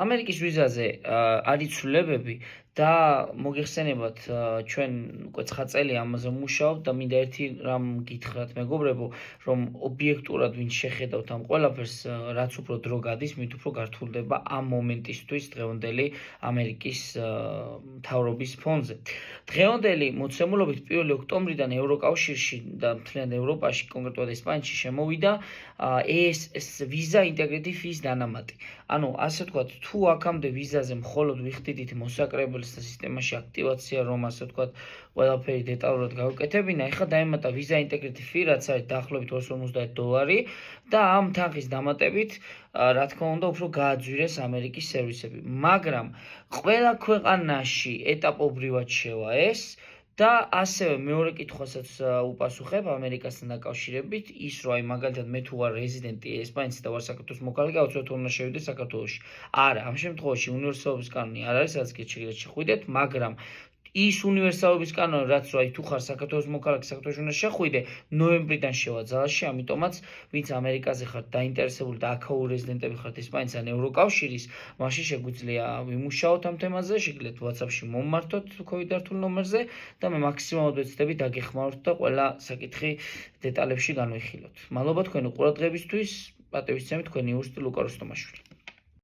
ამერიკის ვიზაზე არის ცვლილებები და მოგეხსენებათ ჩვენ უკვე 9 წელი ამაზე ვმუშაობთ და მინდა ერთი რამ გითხრათ მეგობრებო, რომ ობიექტურად ვინც შეხედავთ ამ ყველაფერს, რაც უფრო დრო გადის, მით უფრო გართულდება ამ მომენტისთვის დღევანდელი ამერიკის მთავრობის ფონზე. დღევანდელი მოცემულობით 1 ოქტომბრიდან ევროკავშირში და მთლიან ევროპაში, კონკრეტულად ესპანეთში შემოვიდა ეს ვიზა ინტეგრიტი ფის დანამატი. ანუ ასე ვთქვათ, თუ აქამდე ვიზაზე მხოლოდ ვიხდიდით მოსაკრებელს და სისტემაში აქტივაცია, რომ ასე ვთქვათ, ყველაფერი დეტალურად გავუკეთებინა, ეხლა დაემატა ვიზა ინტეგრიტი ფი, რაც არის დაახლოებით $250 და ამ თანხის დამატებით, რა თქმა უნდა, უფრო გააძვირეს ამერიკის სერვისები. მაგრამ ყველა ქვეყანაში ეტაპობრივად შევა ეს და ასევე მეორე კითხვასაც უპასუხებ ამერიკასთან დაკავშირებით, ის რომ აი მაგალითად მე თუ ვარ რეზიდენტი ესპანეთში და ვარ საქართველოს მოქალაქე, აუცილებლად უნდა შევიდე საქართველოში. არა, ამ შემთხვევაში უნივერსალობის კანონი არ არის, რაც გეჩერეთ შეხვიდეთ, მაგრამ ის უნივერსალობის კანონი, რაც რომ აი თუ ხარ საქართველოს მოქალაქე, საქართველოში უნდა შეხვიდე, ნოემბრიდან შევა ძალაში, ამიტომაც ვინც ამერიკაზე ხართ დაინტერესებული და აქაური რეზიდენტები ხართ ესპანეთის ან ევროკავშირის, მაშინ შეგვიძლია ვიმუშაოთ ამ თემაზე, შეგიძლიათ WhatsApp-ში მომმართოთ COVID-19 ნომერზე და მე მაქსიმალურად ვეცდები დაგეხმაროთ და ყველა საკითხი დეტალებში განვიხილოთ. მადლობა თქვენი ყურადღებისთვის, პატივისცემით თქვენი იურისტი ლუკა რუსტომაშვილი.